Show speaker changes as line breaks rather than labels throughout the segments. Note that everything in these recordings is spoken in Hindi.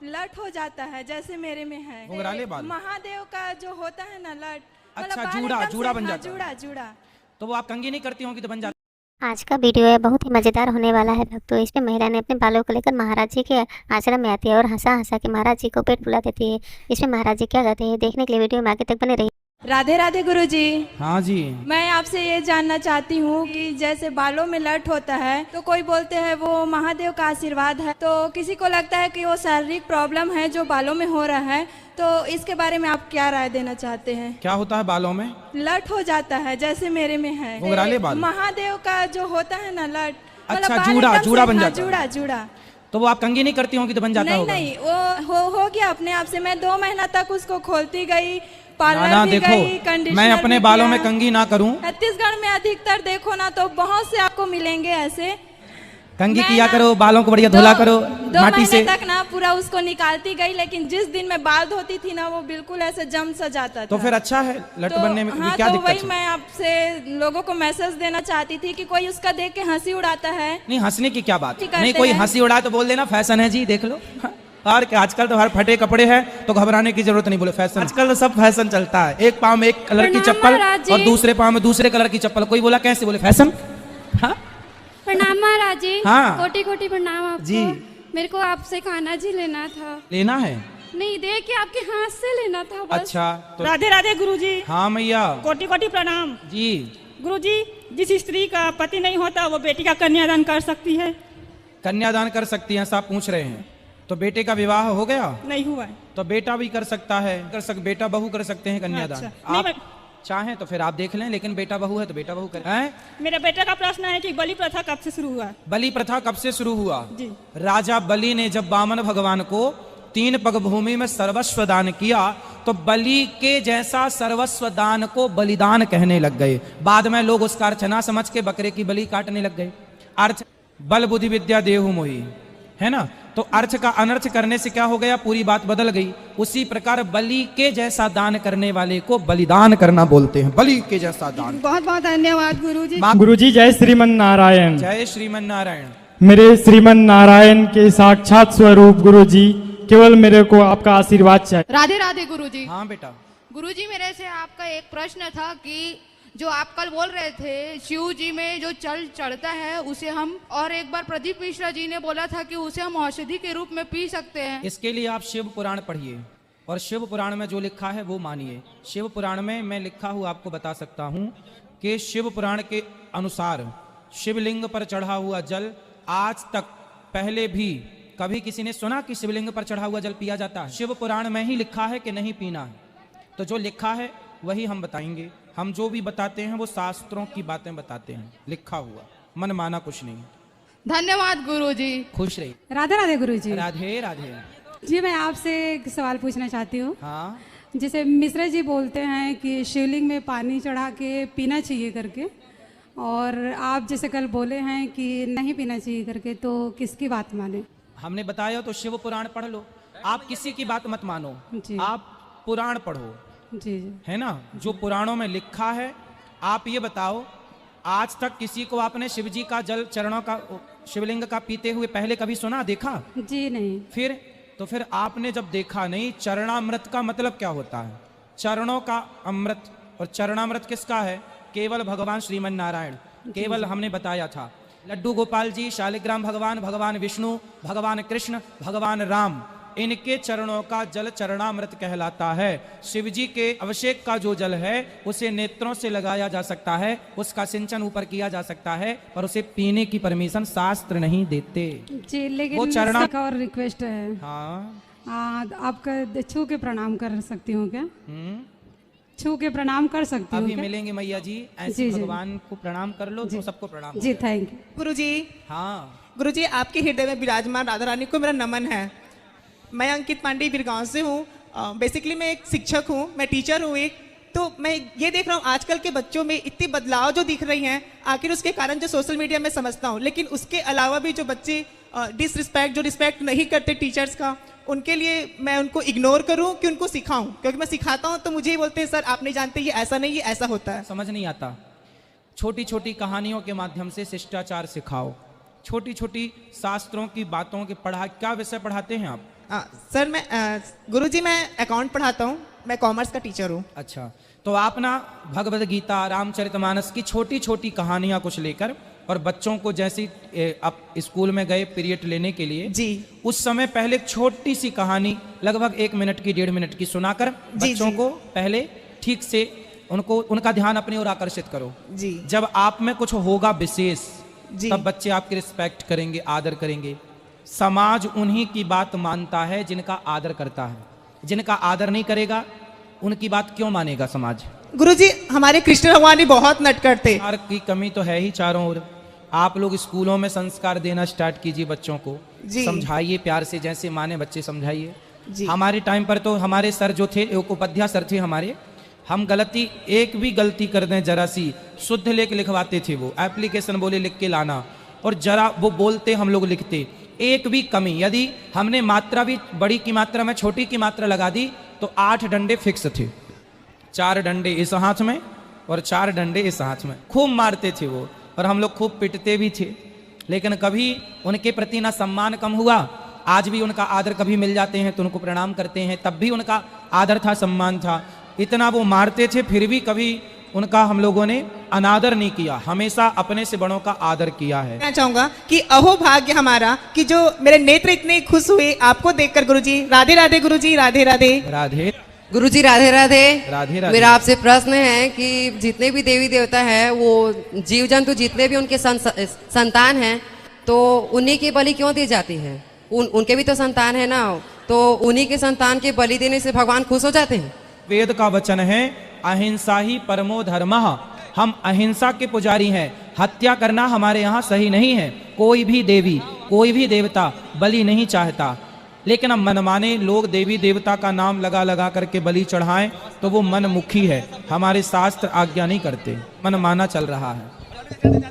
लट हो जाता है, जैसे मेरे में है।
घुंघराले बाल,
महादेव का जो होता है ना लट,
अच्छा
बाल
जूड़ा
एकदम
जूड़ा
से-
बन
हाँ,
जाता है।
जूड़ा जूड़ा।
तो वो आप कंघी नहीं करती होंगी तो बन जाता
आज का वीडियो है बहुत ही मज़ेदार होने वाला है भक्तों। इसमें महिला ने अपने बालों को लेकर महाराज जी के आश्रम में आती है और हंसा हंसा के महाराज जी को पेट फुला देती है। इसमें महाराज जी क्या कहते हैं देखने के लिए वीडियो में आगे तक बने रहिए।
राधे राधे गुरुजी।
हाँ जी।
मैं आपसे ये जानना चाहती हूँ कि जैसे बालों में लट होता है तो कोई बोलते हैं वो महादेव का आशीर्वाद है, तो किसी को लगता है कि वो शारीरिक प्रॉब्लम है जो बालों में हो रहा है, तो इसके बारे में आप क्या राय देना चाहते हैं?
क्या होता है बालों में?
लट हो जाता है, जैसे मेरे में है।
घुंघराले बाल,
महादेव का जो होता है ना लट,
अच्छा
बाल
जूड़ा
एकदम
जूड़ा
से-
बन
हाँ,
जाता है।
जूड़ा जूड़ा।
तो वो आप कंघी नहीं करती होंगी तो बन जाता
नहीं
होगा।
नहीं, वो हो गया अपने आप से। मैं 2 महीना तक उसको खोलती गई, पार्लर
ना
भी
देखो,
गई, कंडीशनर
मैं अपने
भी
बालों
किया।
में कंघी ना करूं।
छत्तीसगढ़ में अधिकतर देखो ना तो बहुत से आपको मिलेंगे ऐसे।
कंघी
मैं
किया
ना
करो, बालों को बढ़िया धुला करो
2
माटी
महीने
से।
तक ना पूरा उसको निकालती गई, लेकिन जिस दिन मैं बाल धोती थी ना वो बिल्कुल ऐसे जम सा जाता था।
तो फिर अच्छा है लट
तो
बनने में
हाँ,
क्या
तो
दिक्कत
वही
है?
मैं आपसे लोगों को मैसेज देना चाहती थी कि कोई उसका देख के हंसी उड़ाता है।
नहीं हंसने की क्या बात,
करते
नहीं कोई
हैं।
हंसी उड़ा तो बोल देना फैशन है जी, देख लो। और क्या आजकल तो हर फटे कपड़े हैं तो घबराने की जरूरत नहीं, बोले फैशन। आजकल तो सब फैशन चलता है, एक पाँव में एक कलर की
प्रणाम
चप्पल
महाराज जी।
और दूसरे पाँव में दूसरे कलर की चप्पल। कोई बोला कैसे, बोले फैशन। हाँ
प्रणाम महाराज जी।
हाँ।
कोटि कोटि प्रणाम आपको
जी।
मेरे को आपसे खाना जी लेना था।
लेना है?
नहीं, देख के आपके हाथ से लेना था बस।
अच्छा तो
राधे राधे गुरुजी।
हाँ मैया
कोटि कोटि प्रणाम।
जी।
गुरुजी, जिस स्त्री का पति नहीं होता वो बेटी का कन्यादान कर सकती है?
कन्यादान कर सकती हैं, ऐसा आप पूछ रहे हैं? तो बेटे का विवाह हो गया?
नहीं हुआ है।
तो बेटा भी कर सकता है, बेटा बहू कर सकते हैं कन्यादान।
अच्छा। नहीं,
आप चाहें तो फिर आप देख लें, लेकिन बेटा बहू है तो बेटा बहू करें।
मेरे बेटे का प्रश्न है कि बलि प्रथा कब से शुरू हुआ?
बलि प्रथा कब से शुरू हुआ?
जी।
राजा बलि ने जब वामन भगवान को 3 पग भूमि में सर्वस्व दान किया तो बलि के जैसा सर्वस्व दान को बलिदान कहने लग गए। बाद में लोग उसका अर्चना समझ के बकरे की बलि काटने लग गए। अर्थ बल बुद्धि विद्या देहु मोहि, है ना? तो अर्थ का अनर्थ करने से क्या हो गया, पूरी बात बदल गई। उसी प्रकार बलि के जैसा दान करने वाले को बलिदान करना बोलते हैं, बलि के जैसा दान।
बहुत बहुत धन्यवाद गुरुजी।
गुरुजी जय श्रीमन नारायण।
जय श्रीमन नारायण।
मेरे श्रीमन नारायण के साक्षात स्वरूप गुरुजी, केवल मेरे को आपका आशीर्वाद चाहिए।
राधे राधे गुरुजी।
हाँ बेटा।
गुरुजी, मेरे से आपका एक प्रश्न था कि जो आप कल बोल रहे थे शिव जी में जो चल चढ़ता है उसे हम, और एक बार प्रदीप मिश्रा जी ने बोला था कि उसे हम औषधि के रूप में पी सकते हैं।
इसके लिए आप शिव पुराण पढ़िए और शिव पुराण में जो लिखा है वो मानिए। शिव पुराण में मैं लिखा हूँ आपको बता सकता हूँ कि शिव पुराण के अनुसार शिवलिंग पर चढ़ा हुआ जल आज तक पहले भी कभी किसी ने सुना कि शिवलिंग पर चढ़ा हुआ जल पिया जाता है? शिव पुराण में ही लिखा है कि नहीं पीना है। तो जो लिखा है वही हम बताएंगे। हम जो भी बताते हैं वो शास्त्रों की बातें बताते हैं, लिखा हुआ, मन माना कुछ नहीं।
धन्यवाद गुरुजी।
खुश रहिए।
राधे राधे गुरुजी।
राधे राधे।
जी, मैं आपसे एक सवाल पूछना चाहती हूँ।
हाँ।
जैसे मिश्रा जी बोलते हैं कि शिवलिंग में पानी चढ़ा के पीना चाहिए करके, और आप जैसे कल बोले हैं कि नहीं पीना चाहिए करके, तो किसकी बात माने?
हमने बताया तो शिव पुराण पढ़ लो। आप किसी की बात मत मानो,
जी।
आप पुराण पढ़ो,
जी जी।
है ना? जो पुराणों में लिखा है। आप ये बताओ, आज तक किसी को आपने शिव जी का जल चरणों का, शिवलिंग का पीते हुए पहले कभी सुना, देखा?
जी नहीं।
फिर आपने जब देखा नहीं, चरणामृत का मतलब क्या होता है? चरणों का अमृत। और चरणामृत किसका है? केवल भगवान श्रीमन नारायण। केवल हमने बताया था लड्डू गोपाल जी, शालिग्राम भगवान, भगवान विष्णु, भगवान कृष्ण, भगवान राम, इनके चरणों का जल चरणामृत कहलाता है। शिव जी के अभिषेक का जो जल है उसे नेत्रों से लगाया जा सकता है, उसका सिंचन ऊपर किया जा सकता है, पर उसे पीने की परमिशन शास्त्र नहीं देते।
जी, लेकिन
वो चरणा-
एक और रिक्वेस्ट है।
हाँ।
आपका छू के प्रणाम कर सकती हूँ क्या? छू के प्रणाम कर सकती हूँ
अभी
क्या?
मिलेंगे मैया जी, ऐसे
जी, जी।
भगवान को प्रणाम कर लो तो सबको प्रणाम।
जी, थैंक यू
गुरुजी।
हाँ
गुरुजी, आपके हृदय में विराजमान राधा रानी को मेरा नमन है। मैं अंकित पांडे बिरगांव से हूँ। बेसिकली मैं एक शिक्षक हूँ, मैं टीचर हूँ एक। तो मैं ये देख रहा हूँ आजकल के बच्चों में इतनी बदलाव जो दिख रही हैं, आखिर उसके कारण जो सोशल मीडिया में समझता हूँ, लेकिन उसके अलावा भी जो बच्चे डिसरिस्पेक्ट, जो रिस्पेक्ट नहीं करते टीचर्स का, उनके लिए मैं उनको इग्नोर करूं कि उनको सिखाऊं? क्योंकि मैं सिखाता हूं तो मुझे ही बोलते हैं सर आप नहीं जानते, ये ऐसा नहीं, ये ऐसा होता है।
समझ नहीं आता। छोटी छोटी कहानियों के माध्यम से शिष्टाचार सिखाओ। छोटी छोटी शास्त्रों की बातों के पढ़ा, क्या विषय पढ़ाते हैं आप?
सर मैं गुरुजी मैं अकाउंट पढ़ाता हूँ, मैं कॉमर्स का टीचर हूँ।
अच्छा, तो आप ना भगवद गीता, रामचरितमानस की छोटी छोटी कहानियां कुछ लेकर और बच्चों को जैसे आप स्कूल में गए पीरियड लेने के लिए
जी
उस समय पहले एक छोटी सी कहानी लगभग 1 मिनट की 1.5 मिनट की सुनाकर
जी,
बच्चों
जी।
को पहले ठीक से उनका ध्यान अपनी ओर आकर्षित करो।
जी
जब आप में कुछ होगा विशेष
जी
तब बच्चे आपकी रिस्पेक्ट करेंगे, आदर करेंगे। समाज उन्हीं की बात मानता है जिनका आदर करता है, जिनका आदर नहीं करेगा उनकी बात क्यों मानेगा समाज।
गुरुजी हमारे कृष्ण भगवान भी बहुत नटखट थे।
संस्कार की कमी तो है ही चारों ओर। आप लोग स्कूलों में संस्कार देना स्टार्ट कीजिए, बच्चों को
जी।
समझाइए प्यार से, जैसे माने बच्चे समझाइए।
जी।
हमारे टाइम पर तो हमारे सर जो थे, एक उपाध्याय सर थे हमारे, हम गलती एक भी गलती कर दें जरा सी, शुद्ध लेख लिखवाते थे वो, एप्लीकेशन बोले लिख के लाना, और जरा वो बोलते हम लोग लिखते। एक भी कमी, यदि हमने मात्रा भी बड़ी की मात्रा में छोटी की मात्रा लगा दी तो 8 डंडे फिक्स थे। 4 डंडे इस हाथ में और 4 डंडे इस हाथ में। खूब मारते थे वो और हम लोग खूब पिटते भी थे, लेकिन कभी उनके प्रति ना सम्मान कम हुआ। आज भी उनका आदर कभी मिल जाते हैं तो उनको प्रणाम करते हैं, तब भी उनका आदर था, सम्मान था। इतना वो मारते थे फिर भी कभी उनका हम लोगों ने अनादर नहीं किया, हमेशा अपने से बड़ों का आदर किया है।
मैं चाहूंगा कि अहो भाग्य हमारा कि जो मेरे नेत्र इतने खुश हुए आपको देखकर गुरुजी। राधे राधे गुरुजी, राधे राधे।
राधे
गुरुजी राधे राधे।
राधे राधे।
मेरा आपसे प्रश्न है कि जितने भी देवी देवता हैं, वो जीव जंतु जितने भी उनके संतान हैं, तो उन्हीं की बलि क्यों दी जाती है? उनके भी तो संतान है ना, तो उन्हीं के संतान के बलि देने से भगवान खुश हो जाते हैं।
वेद का वचन है अहिंसा ही परमो धर्मः। हम अहिंसा के पुजारी हैं, हत्या करना हमारे यहाँ सही नहीं है। कोई भी देवी, कोई भी देवता बलि नहीं चाहता, लेकिन अब मनमाने लोग देवी देवता का नाम लगा लगा करके बलि चढ़ाएं तो वो मनमुखी है, हमारे शास्त्र आज्ञा नहीं करते, मनमाना चल रहा है।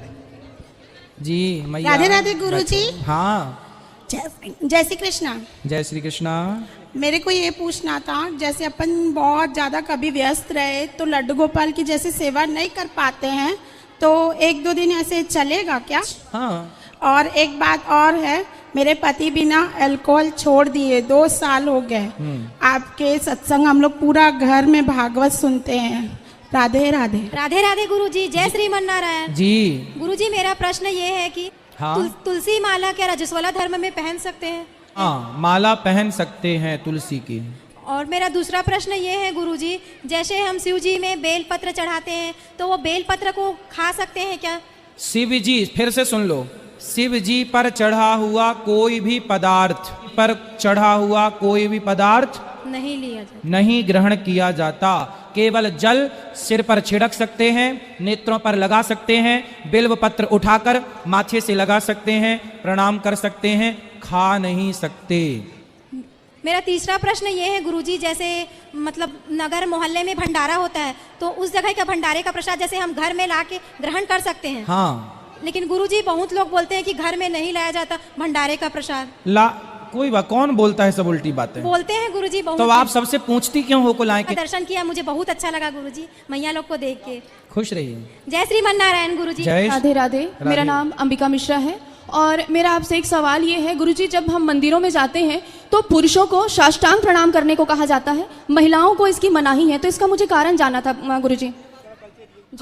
जी मैया।
राधे राधे गुरुजी।
हाँ,
जय श्री कृष्णा।
जय श्री कृष्णा।
मेरे को ये पूछना था, जैसे अपन बहुत ज़्यादा कभी व्यस्त रहे तो लड्डू गोपाल की जैसे सेवा नहीं कर पाते हैं, तो 1-2 दिन ऐसे चलेगा क्या?
हाँ।
और एक बात और है, मेरे पति भी ना अल्कोहल छोड़ दिए, 2 साल हो गए। आपके सत्संग हम लोग पूरा घर में भागवत सुनते हैं। राधे राधे।
राधे राधे गुरुजी, जय श्रीमन नारायण
जी।
गुरुजी मेरा प्रश्न ये है कि
हाँ?
तुलसी माला क्या रजस्वला धर्म में पहन सकते हैं?
हाँ, माला पहन सकते हैं तुलसी की।
और मेरा दूसरा प्रश्न ये है गुरुजी, जैसे हम शिव जी में बेल पत्र चढ़ाते हैं तो वो बेल पत्र को खा सकते हैं क्या?
शिव जी, फिर से सुन लो, शिव जी पर चढ़ा हुआ कोई भी पदार्थ, पर चढ़ा हुआ कोई भी पदार्थ
नहीं लिया जाता,
नहीं ग्रहण किया जाता। केवल जल सिर पर छिड़क सकते हैं, नेत्रों पर लगा सकते हैं, बिल्व पत्र उठाकर माथे से लगा सकते हैं, प्रणाम कर सकते हैं, खा नहीं सकते।
मेरा तीसरा प्रश्न ये है गुरुजी, जैसे मतलब नगर मोहल्ले में भंडारा होता है तो उस जगह का भंडारे का प्रसाद जैसे हम घर में लाके ग्रहण कर सकते हैं,
हाँ,
लेकिन गुरुजी बहुत लोग बोलते हैं कि घर में नहीं लाया जाता भंडारे का प्रसाद।
कोई बात, कौन बोलता है सब उल्टी बातें?
बोलते हैं गुरुजी बहुत।
तो आप सबसे पूछती क्यों हो को लाए के?
दर्शन किया, मुझे बहुत अच्छा लगा गुरुजी, मैया लोग को देख के।
खुश रहिए।
जय श्रीमन नारायण गुरुजी।
राधे राधे। मेरा नाम अंबिका मिश्रा है और मेरा आपसे एक सवाल ये है गुरुजी, जब हम मंदिरों में जाते हैं तो पुरुषों को साष्टांग प्रणाम करने को कहा जाता है, महिलाओं को इसकी मनाही है, तो इसका मुझे कारण जानना था गुरुजी।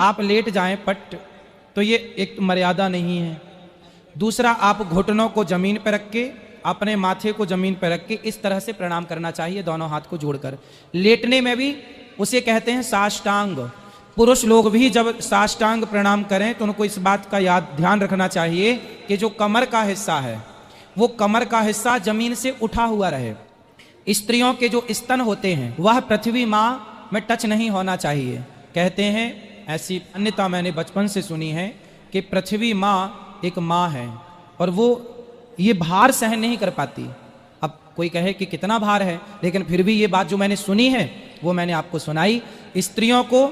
आप लेट जाएं पट तो ये एक मर्यादा नहीं है। दूसरा, आप घुटनों को जमीन पर रख के, अपने माथे को जमीन पर रख के इस तरह से प्रणाम करना चाहिए, दोनों हाथ को जोड़कर। लेटने में भी उसे कहते हैं साष्टांग। पुरुष लोग भी जब साष्टांग प्रणाम करें तो उनको इस बात का ध्यान रखना चाहिए कि जो कमर का हिस्सा है वो कमर का हिस्सा जमीन से उठा हुआ रहे। स्त्रियों के जो स्तन होते हैं वह पृथ्वी माँ में टच नहीं होना चाहिए। कहते हैं, ऐसी अन्यता मैंने बचपन से सुनी है कि पृथ्वी माँ एक माँ है और वो ये भार सहन नहीं कर पाती। अब कोई कहे कि कितना भार है, लेकिन फिर भी ये बात जो मैंने सुनी है वो मैंने आपको सुनाई। स्त्रियों को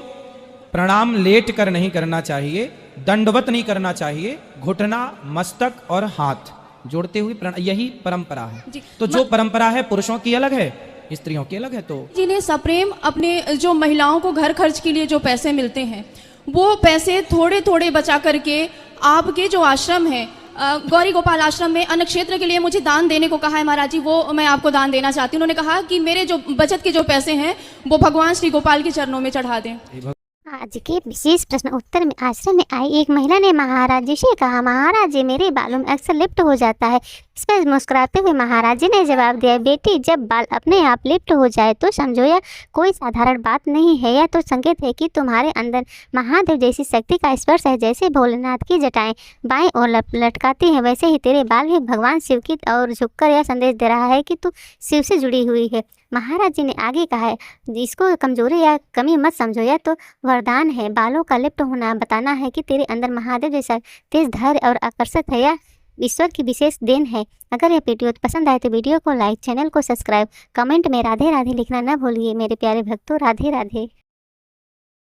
प्रणाम लेट कर नहीं करना चाहिए, दंडवत नहीं करना चाहिए, घुटना, मस्तक और हाथ जोड़ते हुए यही परंपरा है। तो जो परंपरा है पुरुषों की अलग है, स्त्रियों की अलग है। तो
जी ने सप्रेम अपने जो महिलाओं को घर खर्च के लिए जो पैसे मिलते हैं वो पैसे थोड़े थोड़े बचा करके आपके जो आश्रम है गौरी गोपाल आश्रम में अन्न क्षेत्र के लिए मुझे दान देने को कहा है महाराज जी, वो मैं आपको दान देना चाहती हूँ। उन्होंने कहा कि मेरे जो बचत के जो पैसे हैं वो भगवान श्री गोपाल के चरणों में चढ़ा दें।
आज के विशेष प्रश्न उत्तर में आश्रम में आई एक महिला ने महाराज जी से कहा, महाराज जी मेरे बालों में अक्सर लिफ्ट हो जाता है। इस पर मुस्कुराते हुए महाराज जी ने जवाब दिया, बेटी जब बाल अपने आप लिफ्ट हो जाए तो समझो यह कोई साधारण बात नहीं है, यह तो संकेत है कि तुम्हारे अंदर महादेव जैसी शक्ति का स्पर्श है। जैसे भोलेनाथ की जटाएं बाएं और लटकाती हैं, वैसे ही तेरे बाल भी भगवान शिव की और झुककर यह संदेश दे रहा है कि तू शिव से जुड़ी हुई है। महाराज जी ने आगे कहा है, इसको कमजोरी या कमी मत समझो, यह तो वरदान है। बालों का लिप्त होना बताना है कि तेरे अंदर महादेव जैसा तेज धैर्य और आकर्षक है, यह ईश्वर की विशेष देन है। अगर यह वीडियो पसंद आए तो वीडियो को लाइक, चैनल को सब्सक्राइब, कमेंट में राधे राधे लिखना न भूलिए। मेरे प्यारे भक्तों, राधे राधे।